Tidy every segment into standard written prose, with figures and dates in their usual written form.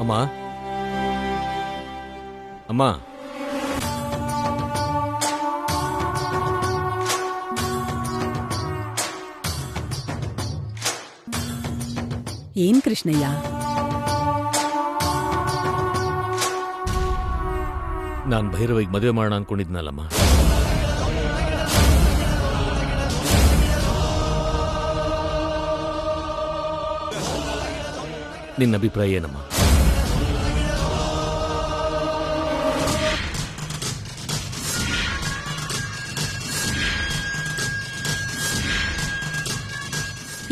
ಅಮ್ಮ ಅಮ್ಮ ಏನ್ ಕೃಷ್ಣಯ್ಯ? ನಾನ್ ಭೈರವಿಗೆ ಮದುವೆ ಮಾಡೋಣ ಅನ್ಕೊಂಡಿದ್ನಲ್ಲಮ್ಮ. ನಿನ್ನ ಅಭಿಪ್ರಾಯ ಏನಮ್ಮ?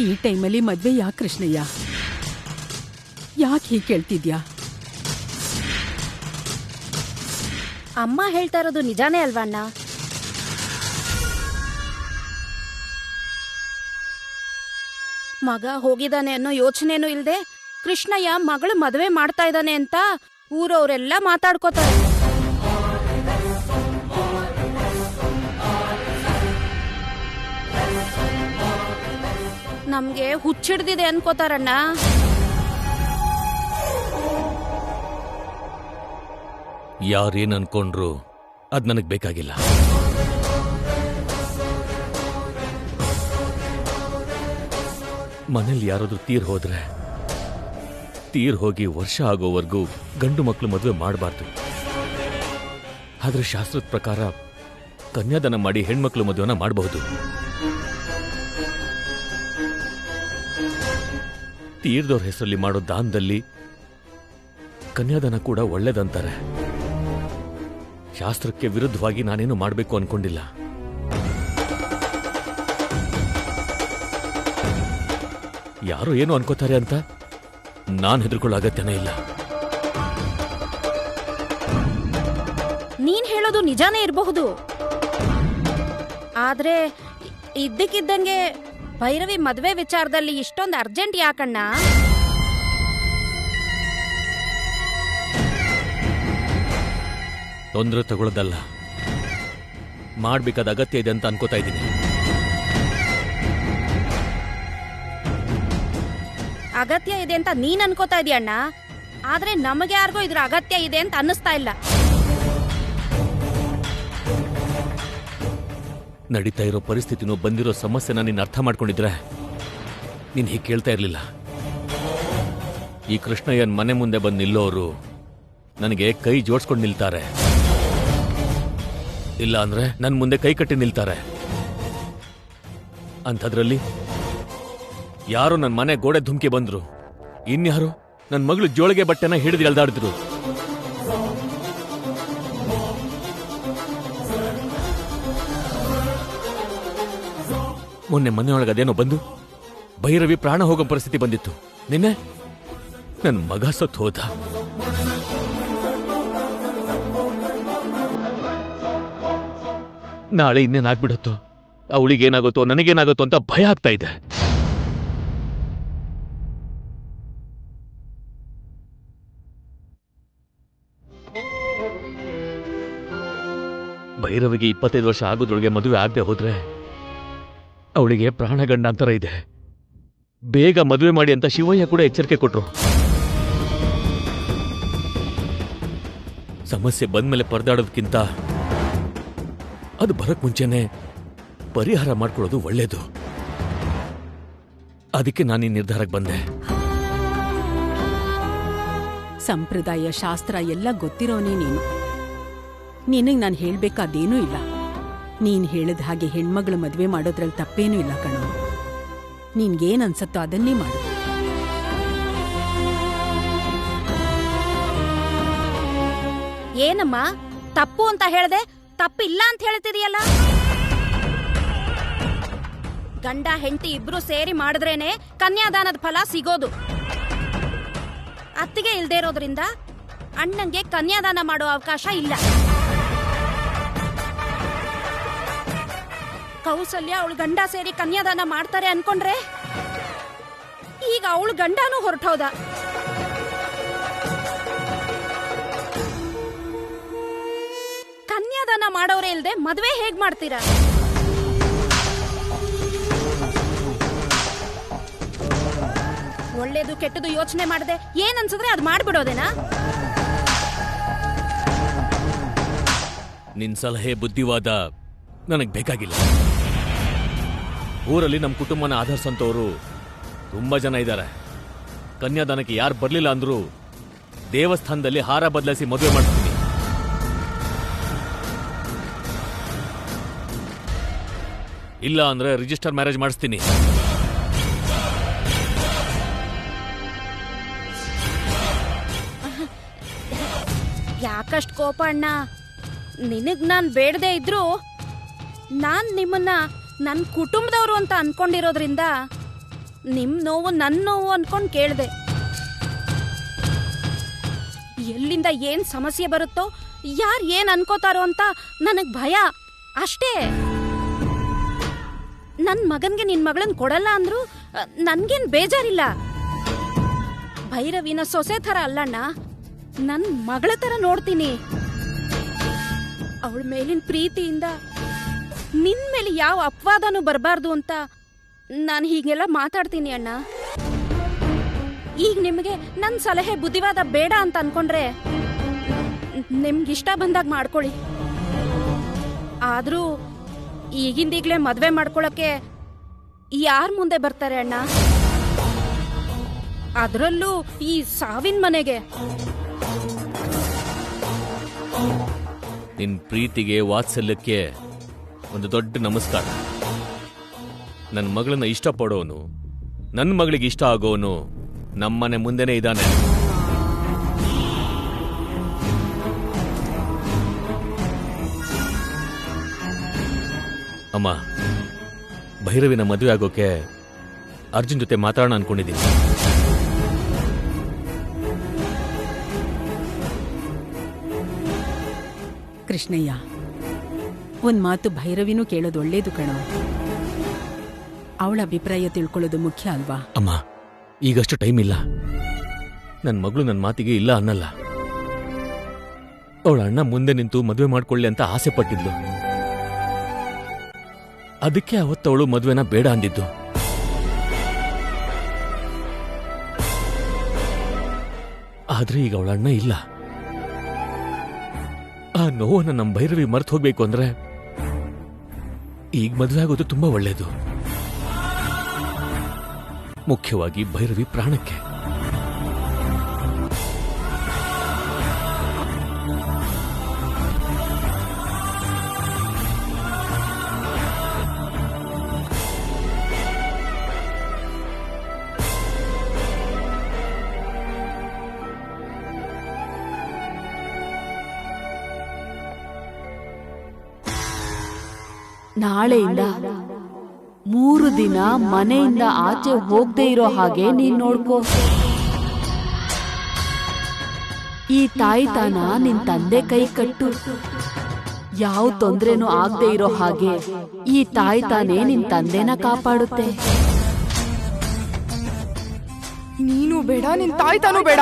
ಈ ಟೈಮಲ್ಲಿ ಮದ್ವೆ ಯಾಕೆ ಕೃಷ್ಣಯ್ಯ? ಯಾಕೆ ಹೀಗೆ ಕೇಳ್ತಿದ್ಯಾ? ಅಮ್ಮ ಹೇಳ್ತಾ ಇರೋದು ನಿಜಾನೇ ಅಲ್ವಾ ಅಣ್ಣ? ಮಗ ಹೋಗಿದ್ದಾನೆ ಅನ್ನೋ ಯೋಚನೆನೂ ಇಲ್ದೆ ಕೃಷ್ಣಯ್ಯ ಮಗಳು ಮದುವೆ ಮಾಡ್ತಾ ಇದ್ದಾನೆ ಅಂತ ಊರವರೆಲ್ಲ ಮಾತಾಡ್ಕೋತಾರೆ. ನಮ್ಗೆ ಹುಚ್ಚಿಡ್ದಿದೆ ಅನ್ಕೋತಾರಣ್ಣ. ಯಾರೇನ್ ಅನ್ಕೊಂಡ್ರು ಅದ್ ನನಗ್ ಬೇಕಾಗಿಲ್ಲ. ಮನೇಲಿ ಯಾರಾದ್ರೂ ತೀರ್ ಹೋಗಿ ವರ್ಷ ಆಗೋವರೆಗೂ ಗಂಡು ಮಕ್ಕಳು ಮದುವೆ ಮಾಡಬಾರ್ದು. ಆದ್ರೆ ಶಾಸ್ತ್ರದ ಪ್ರಕಾರ ಕನ್ಯಾದಾನ ಮಾಡಿ ಹೆಣ್ಮಕ್ಳು ಮದುವೆನ ಮಾಡಬಹುದು. ತೀರ್ದವ್ರ ಹೆಸರಲ್ಲಿ ಮಾಡೋ ದಾನದಲ್ಲಿ ಕನ್ಯಾದಾನ ಕೂಡ ಒಳ್ಳೇದಂತಾರೆ. ಶಾಸ್ತ್ರಕ್ಕೆ ವಿರುದ್ಧವಾಗಿ ನಾನೇನು ಮಾಡಬೇಕು ಅನ್ಕೊಂಡಿಲ್ಲ. ಯಾರೋ ಏನು ಅನ್ಕೋತಾರೆ ಅಂತ ನಾನ್ ಹೆದರ್ಕೊಳ್ಳೋ ಅಗತ್ಯನೇ ಇಲ್ಲ. ನೀನ್ ಹೇಳೋದು ನಿಜಾನೇ ಇರಬಹುದು, ಆದ್ರೆ ಇದ್ದಕ್ಕಿದ್ದಂಗೆ ಭೈರವಿ ಮದ್ವೆ ವಿಚಾರದಲ್ಲಿ ಇಷ್ಟೊಂದು ಅರ್ಜೆಂಟ್ ಯಾಕಣ್ಣ? ತೊಂದರೆ ತಗೊಳ್ಳೋದಲ್ಲ, ಮಾಡ್ಬೇಕಾದ ಅಗತ್ಯ ಇದೆ ಅಂತ ಅನ್ಕೋತಾ ಇದ್ದೀನಿ. ಅಗತ್ಯ ಇದೆ ಅಂತ ನೀನ್ ಅನ್ಕೋತಾ ಇದೀಯಣ್ಣ, ಆದ್ರೆ ನಮಗೆ ಯಾರಿಗೋ ಇದ್ರ ಅಗತ್ಯ ಇದೆ ಅಂತ ಅನ್ನಿಸ್ತಾ ಇಲ್ಲ. ನಡೀತಾ ಇರೋ ಪರಿಸ್ಥಿತಿನೂ ಬಂದಿರೋ ಸಮಸ್ಯೆನ ನೀನು ಅರ್ಥ ಮಾಡ್ಕೊಂಡಿದ್ರೆ ನೀನ್ ಹೀಗೆ ಕೇಳ್ತಾ ಇರ್ಲಿಲ್ಲ. ಈ ಕೃಷ್ಣಯ್ಯನ್ ಮನೆ ಮುಂದೆ ಬಂದು ನಿಲ್ಲೋರು ನನಗೆ ಕೈ ಜೋಡಿಸ್ಕೊಂಡು ನಿಲ್ತಾರೆ, ಇಲ್ಲ ಅಂದ್ರೆ ನನ್ ಮುಂದೆ ಕೈ ಕಟ್ಟಿ ನಿಲ್ತಾರೆ. ಅಂಥದ್ರಲ್ಲಿ ಯಾರೋ ನನ್ನ ಮನೆ ಗೋಡೆ ಧುಮ್ಕಿ ಬಂದ್ರು, ಇನ್ಯಾರು ನನ್ನ ಮಗಳು ಜೋಳಿಗೆ ಬಟ್ಟೆನ ಹಿಡಿದು ಎಳ್ದಾಡಿದ್ರು. ಮೊನ್ನೆ ಮನೆಯೊಳಗೆ ಅದೇನೋ ಬಂದು ಭೈರವಿ ಪ್ರಾಣ ಹೋಗೋ ಪರಿಸ್ಥಿತಿ ಬಂದಿತ್ತು. ನಿನ್ನೆ ನನ್ನ ಮಗ ಸತ್ತು ಹೋದ. ನಾಳೆ ಇನ್ನೇನಾಗ್ಬಿಡತ್ತೋ, ಅವಳಿಗೇನಾಗುತ್ತೋ ನನಗೇನಾಗುತ್ತೋ ಅಂತ ಭಯ ಆಗ್ತಾ ಇದೆ. ಭೈರವಿಗೆ 25 ವರ್ಷ ಆಗೋದ್ರೊಳಗೆ ಮದುವೆ ಆಗದೆ ಹೋದ್ರೆ ಅವಳಿಗೆ ಪ್ರಾಣಗಂಡಾಂತರ ಇದೆ. ಬೇಗ ಮದುವೆ ಮಾಡಿ ಅಂತ ಶಿವಯ್ಯ ಕೂಡ ಎಚ್ಚರಿಕೆ ಕೊಟ್ರು. ಸಮಸ್ಯೆ ಬಂದ್ಮೇಲೆ ಪರದಾಡೋದಕ್ಕಿಂತ ಅದು ಬರಕ್ ಮುಂಚೆನೆ ಪರಿಹಾರ ಮಾಡ್ಕೊಳ್ಳೋದು ಒಳ್ಳೇದು. ಅದಕ್ಕೆ ನಾನು ಈ ನಿರ್ಧಾರಕ್ಕೆ ಬಂದೆ. ಸಂಪ್ರದಾಯ ಶಾಸ್ತ್ರ ಎಲ್ಲ ಗೊತ್ತಿರೋನೇ ನೀನು. ನಿನಗ್ ನಾನು ಹೇಳ್ಬೇಕಾದೇನೂ ಇಲ್ಲ. ನೀನ್ ಹೇಳಿದ ಹಾಗೆ ಹೆಣ್ಮಗಳು ಮದ್ವೆ ಮಾಡೋದ್ರಲ್ಲಿ ತಪ್ಪೇನೂ ಇಲ್ಲ ಕಣೋ. ನಿನ್ಗೇನ್ ಅನ್ಸತ್ತೋ ಅದನ್ನೇ ಮಾಡು. ಏನಮ್ಮ ತಪ್ಪು ಅಂತ ಹೇಳ್ದೆ, ತಪ್ಪಿಲ್ಲ ಅಂತ ಹೇಳ್ತಿದೀಯಲ್ಲ? ಗಂಡ ಹೆಂಡತಿ ಇಬ್ರು ಸೇರಿ ಮಾಡಿದ್ರೇನೆ ಕನ್ಯಾದಾನದ ಫಲ ಸಿಗೋದು. ಅತ್ತಿಗೆ ಇಲ್ದೇ ಇರೋದ್ರಿಂದ ಅಣ್ಣಂಗೆ ಕನ್ಯಾದಾನ ಮಾಡೋ ಅವಕಾಶ ಇಲ್ಲ. ಕೌಸಲ್ಯ ಅವಳು ಗಂಡ ಸೇರಿ ಕನ್ಯಾದಾನ ಮಾಡ್ತಾರೆ ಅನ್ಕೊಂಡ್ರೆ ಈಗ ಅವಳು ಗಂಡನೂ ಹೊರಟೋದ. ಕನ್ಯಾದಾನ ಮಾಡೋರೇ ಇಲ್ದೆ ಮದ್ವೆ ಹೇಗ್ ಮಾಡ್ತೀರಾ? ಒಳ್ಳೇದು ಕೆಟ್ಟದು ಯೋಚನೆ ಮಾಡದೆ ಏನ್ ಅನ್ಸಿದ್ರೆ ಅದ್ ಮಾಡ್ಬಿಡೋದೇನಾ? ನಿನ್ ಸಲಹೆ ಬುದ್ಧಿವಾದ ನನಗ್ ಬೇಕಾಗಿಲ್ಲ. ಊರಲ್ಲಿ ನಮ್ಮ ಕುಟುಂಬನ ಆಧರಿಸಂತವ್ರು ತುಂಬಾ ಜನ ಇದ್ದಾರೆ. ಕನ್ಯಾದಾನಕ್ಕೆ ಯಾರು ಬರ್ಲಿಲ್ಲ ಅಂದ್ರೂ ದೇವಸ್ಥಾನದಲ್ಲಿ ಹಾರ ಬದಲಾಯಿಸಿ ಮದುವೆ ಮಾಡ್ತೀನಿ. ಇಲ್ಲ ಅಂದ್ರೆ ರಿಜಿಸ್ಟರ್ ಮ್ಯಾರೇಜ್ ಮಾಡಿಸ್ತೀನಿ. ಯಾಕಷ್ಟು ಕೋಪ ಅಣ್ಣ? ನಿನಗ್ ನಾನ್ ಬೇಡದೇ ಇದ್ರು ನಾನ್ ನಿಮ್ಮನ್ನ ನನ್ನ ಕುಟುಂಬದವರು ಅಂತ ಅನ್ಕೊಂಡಿರೋದ್ರಿಂದ ನಿಮ್ ನೋವು ನನ್ನ ನೋವು ಅನ್ಕೊಂಡ್ ಕೇಳ್ದೆ. ಎಲ್ಲಿಂದ ಏನ್ ಸಮಸ್ಯೆ ಬರುತ್ತೋ, ಯಾರ್ ಏನ್ ಅನ್ಕೋತಾರೋ ಅಂತ ನನಗ್ ಭಯ ಅಷ್ಟೇ. ನನ್ ಮಗನ್ಗೆ ನಿನ್ ಮಗಳನ್ ಕೊಡಲ್ಲ ಅಂದ್ರು ನನ್ಗೇನ್ ಬೇಜಾರಿಲ್ಲ. ಭೈರವಿನ ಸೊಸೆ ತರ ಅಲ್ಲಣ್ಣ, ನನ್ ಮಗಳ ತರ ನೋಡ್ತೀನಿ. ಅವಳ ಮೇಲಿನ ಪ್ರೀತಿಯಿಂದ ನಿನ್ ಮೇಲೆ ಯಾವ ಅಪವಾದನೂ ಬರಬಾರ್ದು ಅಂತ ನಾನು ಹೀಗೆಲ್ಲ ಮಾತಾಡ್ತೀನಿ ಅಣ್ಣ. ಈಗ ನಿಮಗೆ ನನ್ನ ಸಲಹೆ ಬುದ್ಧಿವಾದ ಬೇಡ ಅಂತ ಅನ್ಕೊಂಡ್ರೆ ನಿಮ್ಗಿಷ್ಟ ಬಂದಾಗ ಮಾಡ್ಕೊಳ್ಳಿ. ಆದ್ರೂ ಈಗಿಂದೀಗ್ಲೇ ಮದ್ವೆ ಮಾಡ್ಕೊಳಕ್ಕೆ ಯಾರ್ ಮುಂದೆ ಬರ್ತಾರೆ ಅಣ್ಣ? ಅದರಲ್ಲೂ ಈ ಸಾವಿನ ಮನೆಗೆ. ನಿನ್ ಪ್ರೀತಿಗೆ ವಾತ್ಸಲ್ಯಕ್ಕೆ ಒಂದು ದೊಡ್ಡ ನಮಸ್ಕಾರ. ನನ್ನ ಮಗಳನ್ನ ಇಷ್ಟಪಡೋನು, ನನ್ನ ಮಗಳಿಗೆ ಇಷ್ಟ ಆಗೋನು ನಮ್ಮನೆ ಮುಂದೆನೇ ಇದ್ದಾನೆ. ಅಮ್ಮ, ಭೈರವಿನ ಮದುವೆ ಆಗೋಕೆ ಅರ್ಜುನ್ ಜೊತೆ ಮಾತಾಡೋಣ ಅನ್ಕೊಂಡಿದ್ದೀನಿ. ಕೃಷ್ಣಯ್ಯ, ಒಂದ್ ಮಾತು ಭೈರವಿನೂ ಕೇಳೋದು ಒಳ್ಳೇದು ಕಣೋ. ಅವಳ ಅಭಿಪ್ರಾಯ ತಿಳ್ಕೊಳ್ಳೋದು ಮುಖ್ಯ ಅಲ್ವಾ? ಅಮ್ಮ, ಈಗಷ್ಟು ಟೈಮ್ ಇಲ್ಲ. ನನ್ನ ಮಗಳು ನನ್ನ ಮಾತಿಗೆ ಇಲ್ಲ ಅನ್ನಲ್ಲ. ಅವಳ ಅಣ್ಣ ಮುಂದೆ ನಿಂತು ಮದುವೆ ಮಾಡ್ಕೊಳ್ಳಿ ಅಂತ ಆಸೆ ಪಟ್ಟಿದ್ಲು. ಅದಕ್ಕೆ ಅವತ್ತವಳು ಮದುವೆನ ಬೇಡ ಅಂದಿದ್ದು. ಆದ್ರೆ ಈಗ ಅವಳ ಅಣ್ಣ ಇಲ್ಲ. ಆ ನೋವನ್ನ ನಮ್ಮ ಭೈರವಿ ಮರ್ತು ಹೋಗ್ಬೇಕು ಅಂದ್ರೆ ಈಗ ಮದುವೆ ಆಗೋದು ತುಂಬಾ ಒಳ್ಳೇದು. ಮುಖ್ಯವಾಗಿ ಭೈರವಿ ಪ್ರಾಣಕ್ಕೆ. ನಾಳೆಯಿಂದ 3 ದಿನ ಮನೆಯಿಂದ ಆಚೆ ಹೋಗದೆ ಇರೋ ಹಾಗೆ ನೀನ್ ನೋಡ್ಕೋ. ಈ ತಾಯ್ತಾನ ನಿನ್ ತಂದೆ ಕೈ ಕಟ್ಟು. ಯಾವ ತೊಂದ್ರೆನೂ ಆಗದೆ ಇರೋ ಹಾಗೆ ಈ ತಾಯ್ತಾನೆ ನಿನ್ ತಂದೆನ ಕಾಪಾಡುತ್ತೆ. ನೀನು ಬೇಡ, ನಿನ್ ತಾಯ್ತಾನು ಬೇಡ.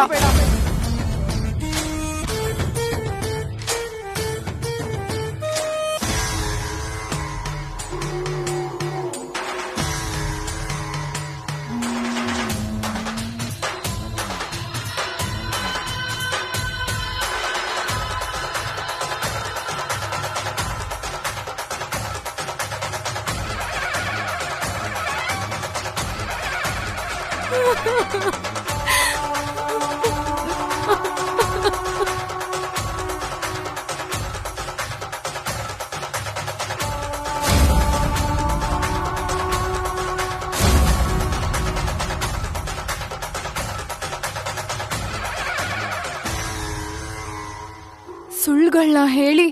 ಸುಳ್ಳುಗಳನ್ನ ಹೇಳಿ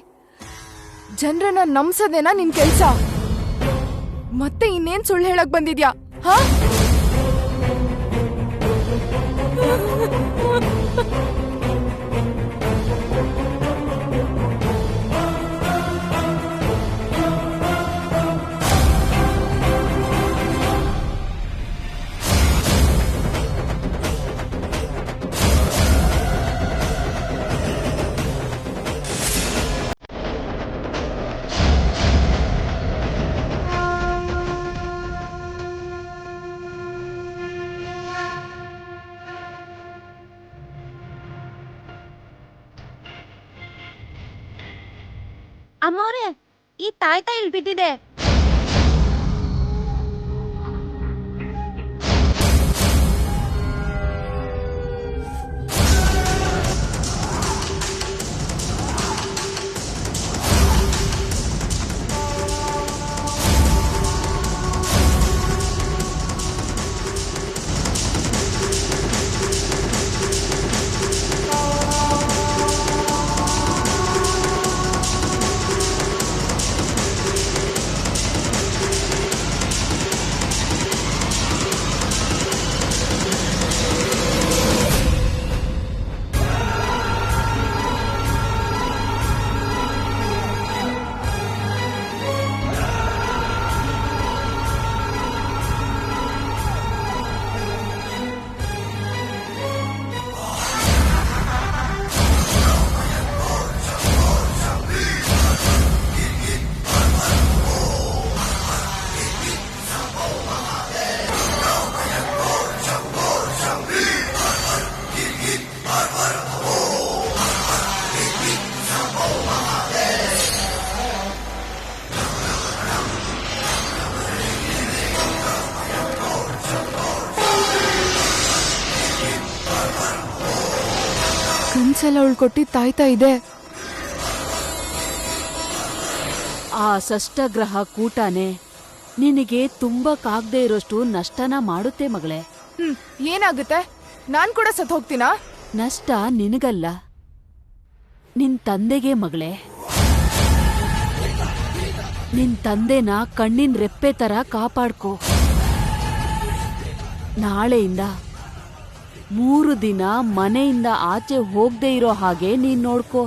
ಜನರನ್ನ ನಂಬ್ಸೋದೇನಾ ನಿನ್ ಕೆಲ್ಸ? ಮತ್ತೆ ಇನ್ನೇನ್ ಸುಳ್ಳು ಹೇಳಕ್ ಬಂದಿದ್ಯಾ? ಹಾ, ಅಮ್ಮವ್ರೆ, ಈ ತಾಯ್ತಾ ಇಲ್ಲಿ ಬಿದ್ದಿದೆ. ಕನ್ಸೆಲ್ಲ ಅವಳು ಕೊಟ್ಟಿದ್ದು ತಾಯ್ತಾ ಇದೆ. ಆ ಷಷ್ಠಗ್ರಹ ಕೂಟನೇ ನಿನಗೆ ತುಂಬಕ್ಕಾಗದೆ ಇರೋಷ್ಟು ನಷ್ಟನ ಮಾಡುತ್ತೆ ಮಗಳೇ. ಏನಾಗುತ್ತೆ? ನಾನ್ ಕೂಡ ಸತ್ ಹೋಗ್ತೀನಾ? ನಷ್ಟ ನಿನಗಲ್ಲ, ನಿನ್ ತಂದೆಗೆ ಮಗಳೇ. ನಿನ್ ತಂದೆನ ಕಣ್ಣಿನ ರೆಪ್ಪೆ ತರ ಕಾಪಾಡ್ಕೋ. ನಾಳೆಯಿಂದ 3 ದಿನ ಮನೆಯಿಂದ ಆಚೆ ಹೋಗದೆ ಇರೋ ಹಾಗೆ ನೀನ್ ನೋಡ್ಕೋ.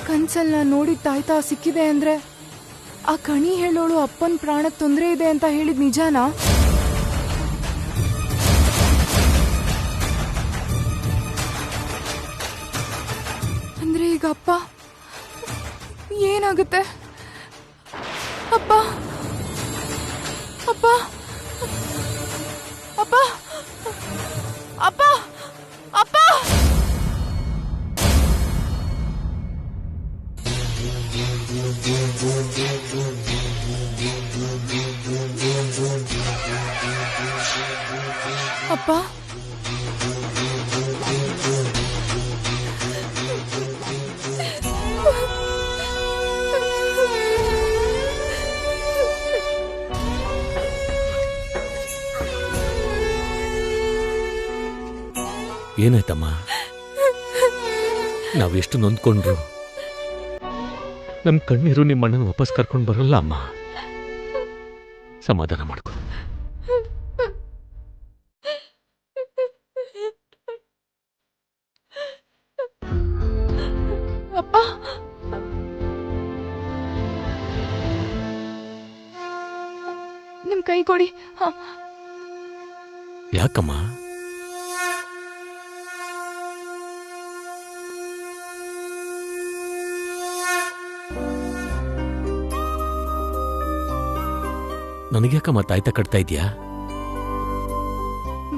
ಕನ್ಸಲ್ಲ ನೋಡಿ ತಾಯ್ತಾ ಸಿಕ್ಕಿದೆ ಅಂದ್ರೆ ಆ ಕಣಿ ಹೇಳೋಳು ಅಪ್ಪನ್ ಪ್ರಾಣಕ್ ತೊಂದ್ರೆ ಇದೆ ಅಂತ ಹೇಳಿದ್ ನಿಜಾನಾ? ಅಂದ್ರೆ ಈಗ ಅಪ್ಪ ಏನಾಗುತ್ತೆ? ಅಪ್ಪ ಅಪ್ಪ ಅಪ್ಪ ಅಪ್ಪ ಅಪ್ಪ ಅಪ್ಪ ಏನಾಯ್ತಮ್ಮ? ನಾವೆಷ್ಟು ನೊಂದ್ಕೊಂಡ್ರು ನಮ್ ಕಣ್ಣೀರು ನಿಮ್ಮ ಅಣ್ಣನ ವಾಪಸ್ ಕರ್ಕೊಂಡು ಬರಲ್ಲ ಅಮ್ಮ. ಸಮಾಧಾನ ಮಾಡ್ಕೊ. ಅಪ್ಪ ನಿಮ್ ಕೈ ಕೊಡಿ. ಯಾಕಮ್ಮ? ನನಗ್ಯಾಕಮ್ಮ ತಾಯ್ತ ಕಟ್ತಾ ಇದೀಯಾ?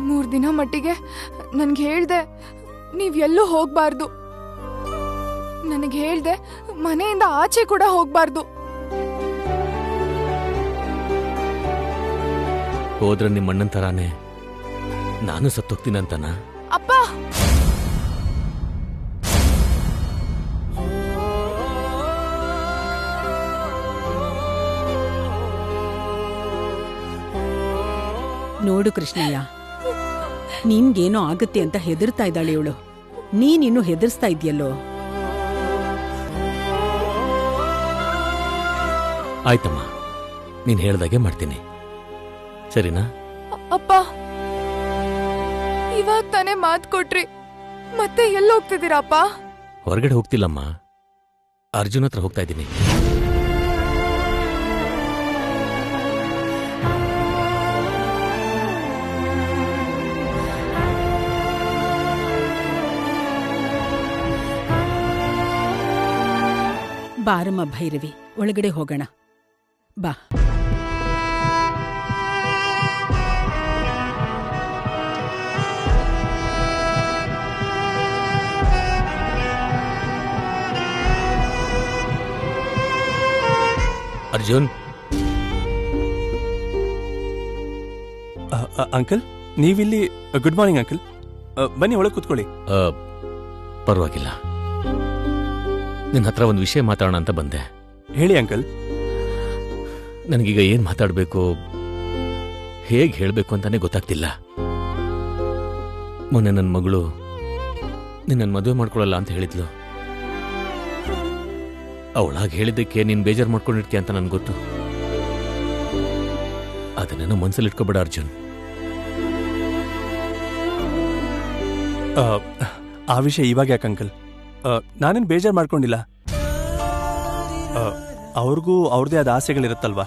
3 ದಿನ ಮಟ್ಟಿಗೆ ನನ್ಗೆ ಹೇಳ್ದೆ ನೀವ್ ಎಲ್ಲೂ ಹೋಗ್ಬಾರ್ದು. ನನಗೆ ಹೇಳ್ದೆ ಮನೆಯಿಂದ ಆಚೆ ಕೂಡ ಹೋಗ್ಬಾರ್ದು. ಹೋದ್ರೆ ನಿಮ್ಮ ಅಣ್ಣನ ತರಾನೇ ನಾನು ಸತ್ತೋಗ್ತೀನಂತನ? ಅಪ್ಪ ನೋಡು ಕೃಷ್ಣಯ್ಯ, ನಿನ್ಗೇನೋ ಆಗುತ್ತೆ ಅಂತ ಹೆದರ್ತಾ ಇದ್ದಾಳೆ ಇವಳು. ನೀನಿನ್ನು ಹೆದರ್ಸ್ತಾ ಇದೆಯಲ್ಲೋ. ಆಯ್ತಮ್ಮ, ನೀನ್ ಹೇಳ್ದಾಗೆ ಮಾಡ್ತೀನಿ, ಸರಿನಾ? ಅಪ್ಪ ಇವಾಗ ತಾನೇ ಮಾತು ಕೊಟ್ರಿ, ಮತ್ತೆ ಎಲ್ಲಿ ಹೋಗ್ತಿದ್ದೀರಪ್ಪ? ಹೊರಗಡೆ ಹೋಗ್ತಿಲ್ಲಮ್ಮ, ಅರ್ಜುನ್ ಹತ್ರ ಹೋಗ್ತಾ ಇದ್ದೀನಿ. ಬಾರಮ್ಮ ಭೈರವಿ, ಒಳಗಡೆ ಹೋಗೋಣ ಬಾ. ಅರ್ಜುನ್, ಅಂಕಲ್ ನೀವಿಲ್ಲಿ? Good morning uncle. ಬನ್ನಿ ಒಳಗೆ ಕೂತ್ಕೊಳ್ಳಿ. ಪರವಾಗಿಲ್ಲ, ನಿನ್ನ ಹತ್ರ ಒಂದು ವಿಷಯ ಮಾತಾಡೋಣ ಅಂತ ಬಂದೆ. ಹೇಳಿ ಅಂಕಲ್. ನನಗೀಗ ಏನ್ ಮಾತಾಡಬೇಕು, ಹೇಗೆ ಹೇಳಬೇಕು ಅಂತಾನೆ ಗೊತ್ತಾಗ್ತಿಲ್ಲ. ಮೊನ್ನೆ ನನ್ನ ಮಗಳು ನಿನ್ನನ್ನು ಮದುವೆ ಮಾಡ್ಕೊಳ್ಳಲ್ಲ ಅಂತ ಹೇಳಿದ್ಲು. ಅವಳಾಗಿ ಹೇಳಿದ್ದಕ್ಕೆ ನೀನು ಬೇಜಾರು ಮಾಡ್ಕೊಂಡಿರ್ತೀಯ ಅಂತ ನನ್ಗೆ ಗೊತ್ತು. ಅದನ್ನೇನೋ ಮನ್ಸಲ್ಲಿ ಇಟ್ಕೋಬೇಡ ಅರ್ಜುನ್. ಆ ವಿಷಯ ಇವಾಗ ಯಾಕೆ ಅಂಕಲ್? ನಾನೇನು ಬೇಜಾರು ಮಾಡ್ಕೊಂಡಿಲ್ಲ. ಅವ್ರಿಗೂ ಅವ್ರದೇ ಆದ ಆಸೆಗಳಿರುತ್ತಲ್ವಾ.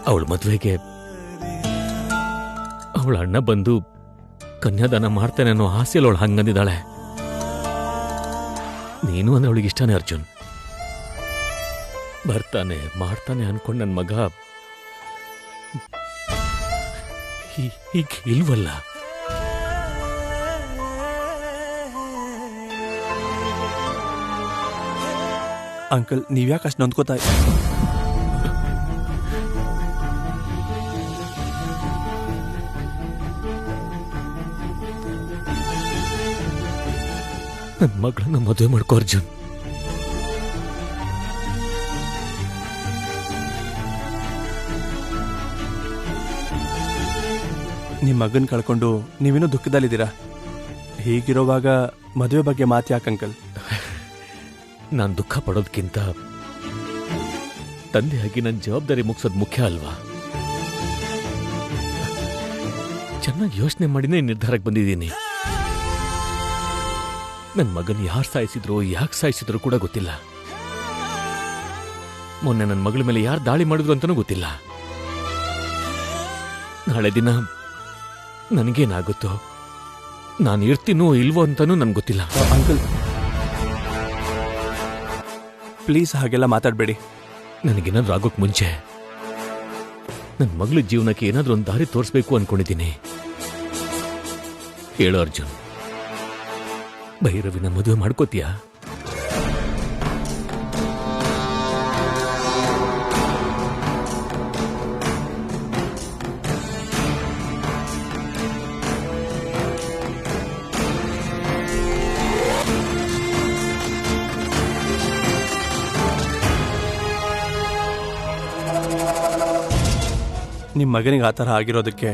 ಅವಳ ಮದುವೆಗೆ ಅವಳ ಅಣ್ಣ ಬಂದು ಕನ್ಯಾದಾನ ಮಾಡ್ತಾನೆ ಅನ್ನೋ ಆಸೆಯಲ್ಲಿ ಅವಳು ಹಂಗಂದಿದ್ದಾಳೆ. ನೀನು ಅಂದ್ರೆ ಅವಳಿಗೆ ಇಷ್ಟನೇ ಅರ್ಜುನ್. ಬರ್ತಾನೆ ಮಾಡ್ತಾನೆ ಅನ್ಕೊಂಡು ನನ್ನ ಮಗ ಹೀಗೆ ಇಲ್ವಲ್ಲ. ಅಂಕಲ್ ನೀವ್ಯಾಕೆ ಅಷ್ಟು ನೊಂದ್ಕೋತಾ? ನನ್ನ ಮಗಳನ್ನ ಮದುವೆ ಮಾಡ್ಕೋ ಅರ್ಜುನ್. ನಿಮ್ಮ ಮಗನ್ ಕಳ್ಕೊಂಡು ನೀವೇನೋ ದುಃಖದಲ್ಲಿದ್ದೀರಾ. ಹೀಗಿರೋವಾಗ ಮದುವೆ ಬಗ್ಗೆ ಮಾತು ಯಾಕೆ ಅಂಕಲ್? ನಾನು ದುಃಖ ಪಡೋದಕ್ಕಿಂತ ತಂದೆಯಾಗಿ ನನ್ನ ಜವಾಬ್ದಾರಿ ಮುಗಿಸೋದು ಮುಖ್ಯ ಅಲ್ವಾ? ಚೆನ್ನಾಗಿ ಯೋಚನೆ ಮಾಡಿನೇ ನಿರ್ಧಾರಕ್ಕೆ ಬಂದಿದ್ದೀನಿ. ನನ್ನ ಮಗನ ಯಾರು ಸಾಯಿಸಿದ್ರು, ಯಾಕೆ ಸಾಯಿಸಿದ್ರು ಕೂಡ ಗೊತ್ತಿಲ್ಲ. ಮೊನ್ನೆ ನನ್ನ ಮಗಳ ಮೇಲೆ ಯಾರು ದಾಳಿ ಮಾಡಿದ್ರು ಅಂತನೂ ಗೊತ್ತಿಲ್ಲ. ನಾಳೆ ದಿನ ನನಗೇನಾಗುತ್ತೋ, ನಾನು ಇರ್ತೀನೋ ಇಲ್ವೋ ಅಂತನೂ ನನ್ಗೆ ಗೊತ್ತಿಲ್ಲ. ಅಂಕಲ್ ಪ್ಲೀಸ್ ಹಾಗೆಲ್ಲ ಮಾತಾಡಬೇಡಿ. ನನಗೇನಾದ್ರೂ ಆಗೋಕ್ ಮುಂಚೆ ನನ್ನ ಮಗಳ ಜೀವನಕ್ಕೆ ಏನಾದ್ರೂ ಒಂದು ದಾರಿ ತೋರಿಸ್ಬೇಕು ಅನ್ಕೊಂಡಿದ್ದೀನಿ. ಹೇಳು ಅರ್ಜುನ್, ಭೈರವಿನ ಮದುವೆ ಮಾಡ್ಕೋತೀಯಾ? ನಿಮ್ಮ ಮಗನಿಗೆ ಆ ಥರ ಆಗಿರೋದಕ್ಕೆ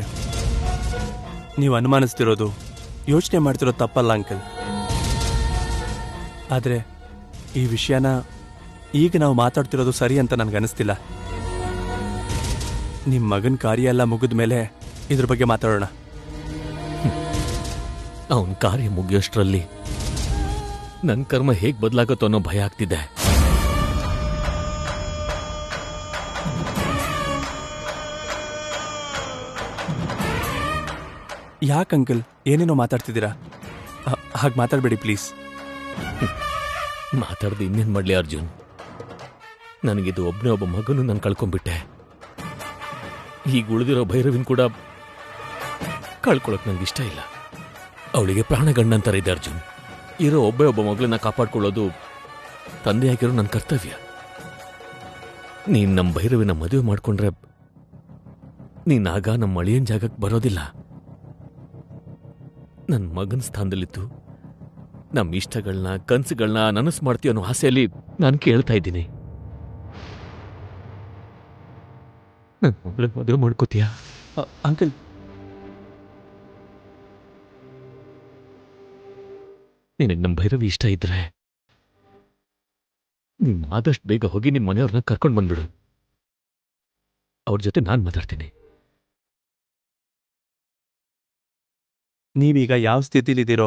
ನೀವು ಅನುಮಾನಿಸ್ತಿರೋದು, ಯೋಚನೆ ಮಾಡ್ತಿರೋದು ತಪ್ಪಲ್ಲ ಅಂಕಲ್. ಆದರೆ ಈ ವಿಷಯನ ಈಗ ನಾವು ಮಾತಾಡ್ತಿರೋದು ಸರಿ ಅಂತ ನನಗನ್ನಿಸ್ತಿಲ್ಲ. ನಿಮ್ಮ ಮಗನ ಕಾರ್ಯ ಎಲ್ಲ ಮುಗಿದ ಮೇಲೆ ಇದ್ರ ಬಗ್ಗೆ ಮಾತಾಡೋಣ. ಅವನ ಕಾರ್ಯ ಮುಗಿಯೋಷ್ಟರಲ್ಲಿ ನನ್ನ ಕರ್ಮ ಹೇಗೆ ಬದಲಾಗುತ್ತೋ ಅನ್ನೋ ಭಯ ಆಗ್ತಿದೆ. ಯಾಕೆ ಅಂಕಲ್ ಏನೇನೋ ಮಾತಾಡ್ತಿದ್ದೀರಾ? ಹಾಗೆ ಮಾತಾಡಬೇಡಿ ಪ್ಲೀಸ್. ಮಾತಾಡ್ದು ಇನ್ನೇನು ಮಾಡಲಿ ಅರ್ಜುನ್? ನನಗಿದು ಒಬ್ಬನೇ ಒಬ್ಬ ಮಗನು ನಾನು ಕಳ್ಕೊಂಡ್ಬಿಟ್ಟೆ. ಈಗ ಉಳಿದಿರೋ ಭೈರವಿನ್ ಕೂಡ ಕಳ್ಕೊಳಕ್ ನನಗೆ ಇಷ್ಟ ಇಲ್ಲ. ಅವಳಿಗೆ ಪ್ರಾಣಗಣ್ಣಂತರ ಇದೆ ಅರ್ಜುನ್. ಇರೋ ಒಬ್ಬ ಮಗಳನ್ನ ಕಾಪಾಡ್ಕೊಳ್ಳೋದು ತಂದೆಯಾಗಿರೋ ನನ್ನ ಕರ್ತವ್ಯ. ನೀನ್ ನಮ್ಮ ಭೈರವಿನ ಮದುವೆ ಮಾಡ್ಕೊಂಡ್ರೆ ನೀನಾಗ ನಮ್ಮ ಅಳಿಯನ್ ಜಾಗಕ್ಕೆ ಬರೋದಿಲ್ಲ. ನನ್ನ ಮಗನ ಸ್ಥಾನದಲ್ಲಿತ್ತು ನಮ್ಮ ಇಷ್ಟಗಳನ್ನ ಕನಸುಗಳನ್ನ ನನಸು ಮಾಡ್ತೀವಿ ಅನ್ನೋ ಆಸೆಯಲ್ಲಿ ನಾನು ಕೇಳ್ತಾ ಇದ್ದೀನಿ. ನನ್ನ ಮಗಳ ಮದುವೆ ಮಾಡ್ಕೋತೀಯಾ ಅಂಕಲ್? ನಿನಗೆ ನಮ್ಮ ಭೈರವಿ ಇಷ್ಟ ಇದ್ರೆ ನೀನು ಆದಷ್ಟು ಬೇಗ ಹೋಗಿ ನಿನ್ನ ಮನೆಯವ್ರನ್ನ ಕರ್ಕೊಂಡು ಬಂದ್ಬಿಡು. ಅವ್ರ ಜೊತೆ ನಾನು ಮಾತಾಡ್ತೀನಿ. ನೀವೀಗ ಯಾವ ಸ್ಥಿತಿಲಿದ್ದೀರೋ,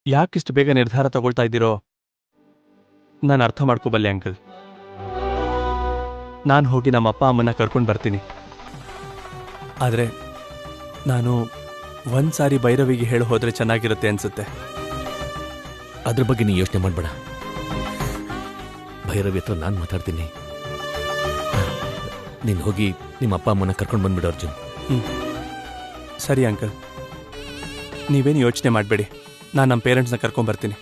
ಯಾಕಿಷ್ಟು ಬೇಗ ನಿರ್ಧಾರ ತಗೊಳ್ತಾ ಇದ್ದೀರೋ ನಾನು ಅರ್ಥ ಮಾಡ್ಕೋಬಲ್ಲೆ ಅಂಕಲ್. ನಾನು ಹೋಗಿ ನಮ್ಮ ಅಪ್ಪ ಅಮ್ಮನ ಕರ್ಕೊಂಡು ಬರ್ತೀನಿ. ಆದರೆ ನಾನು ಒಂದ್ಸಾರಿ ಭೈರವಿಗೆ ಹೇಳಿ ಹೋದ್ರೆ ಚೆನ್ನಾಗಿರುತ್ತೆ ಅನ್ಸುತ್ತೆ. ಅದ್ರ ಬಗ್ಗೆ ನೀ ಯೋಚನೆ ಮಾಡಬೇಡ. ಭೈರವಿ ಹತ್ರ ನಾನು ಮಾತಾಡ್ತೀನಿ. ನೀನು ಹೋಗಿ ನಿಮ್ಮ ಅಪ್ಪ ಅಮ್ಮನ ಕರ್ಕೊಂಡು ಬಂದ್ಬಿಡು ಅರ್ಜುನ್. ಸರಿ ಅಂಕಲ್, ನೀವೇನು ಯೋಚನೆ ಮಾಡಬೇಡಿ. ನಾನು ನಮ್ಮ ಪೇರೆಂಟ್ಸ್ನ ಕರ್ಕೊಂಡ್ಬರ್ತೀನಿ.